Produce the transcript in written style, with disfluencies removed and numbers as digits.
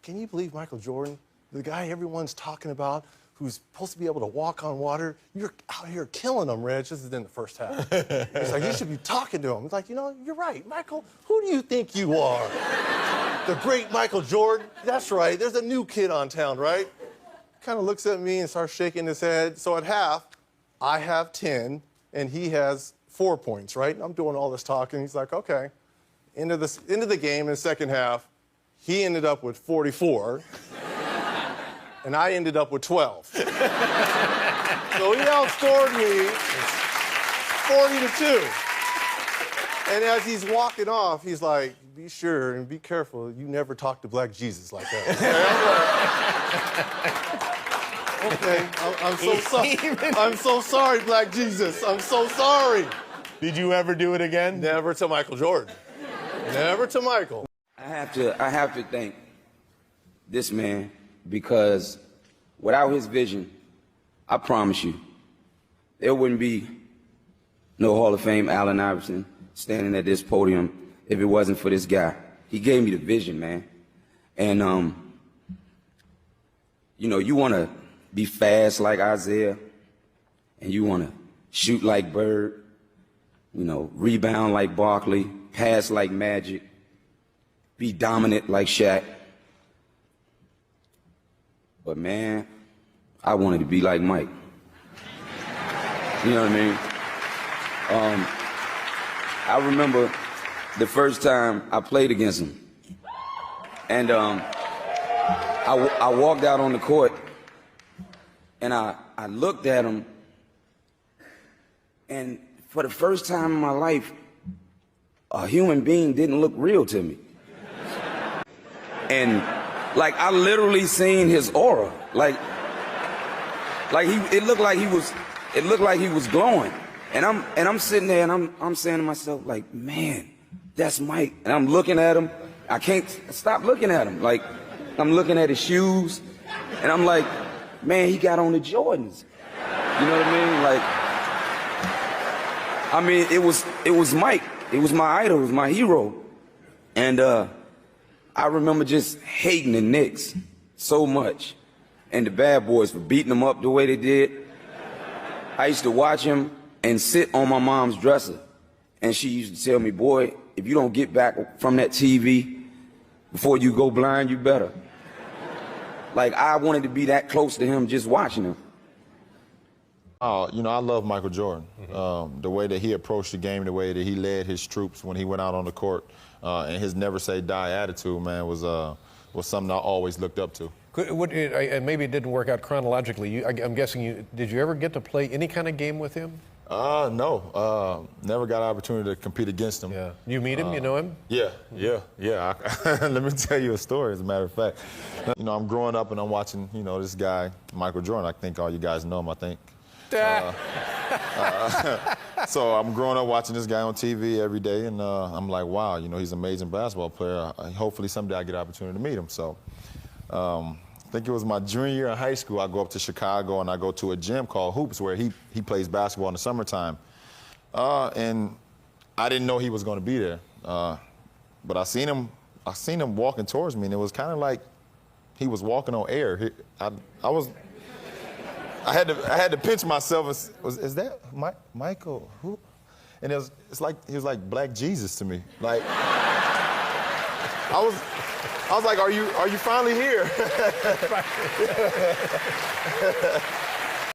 can you believe Michael Jordan, the guy everyone's talking about, who's supposed to be able to walk on water, you're out here killing him, Reg. This is in the first half. He's like, you should be talking to him. He's like, you know, you're right. Michael, who do you think you are? The great Michael Jordan? That's right. There's a new kid on town, right? Kind of looks at me and starts shaking his head. So at half, I have 10, and he has 4 points, right? I'm doing all this talking. He's like, okay. End of the game in the second half, he ended up with 44. And I ended up with 12. So he outscored me 40-2. And as he's walking off, he's like, be sure and be careful, you never talk to Black Jesus like that. Okay, I'm so sorry. I'm so sorry, Black Jesus. I'm so sorry. Did you ever do it again? Never to Michael Jordan. Never to Michael. I have to thank this man, because without his vision, I promise you, there wouldn't be no Hall of Fame Allen Iverson standing at this podium if it wasn't for this guy. He gave me the vision, man. And, you know, you want to be fast like Isaiah, and you want to shoot like Bird, you know, rebound like Barkley, pass like Magic, be dominant like Shaq. But man, I wanted to be like Mike. You know what I mean? I remember the first time I played against him. And I walked out on the court, and I looked at him, and for the first time in my life, a human being didn't look real to me. And like, I literally seen his aura. Like it looked like he was glowing. And I'm sitting there and I'm saying to myself, like, man, that's Mike. And I'm looking at him. I can't stop looking at him. Like, I'm looking at his shoes, and I'm like, man, he got on the Jordans. You know what I mean? Like, it was Mike. It was my idol. It was my hero. And I remember just hating the Knicks so much, and the bad boys for beating them up the way they did. I used to watch him and sit on my mom's dresser, and she used to tell me, boy, if you don't get back from that TV before you go blind, you better. Like, I wanted to be that close to him just watching him. Oh, you know, I love Michael Jordan. The way that he approached the game, the way that he led his troops when he went out on the court, and his never say die attitude, man, was something I always looked up to. And maybe it didn't work out chronologically. I'm guessing did you ever get to play any kind of game with him? No, never got an opportunity to compete against him. Yeah. You meet him? You know him? Yeah. Let me tell you a story, as a matter of fact. You know, I'm growing up and I'm watching, you know, this guy, Michael Jordan. I think all you guys know him, I think. So I'm growing up watching this guy on TV every day, and I'm like, wow, you know, he's an amazing basketball player. Hopefully someday I get an opportunity to meet him. So I think it was my junior year in high school, I go up to Chicago and I go to a gym called Hoops, where he plays basketball in the summertime. And I didn't know he was going to be there. But I seen him walking towards me, and it was kind of like he was walking on air. I had to pinch myself. Is that Michael? Who? And it's like he was like Black Jesus to me. Like I was like, are you finally here?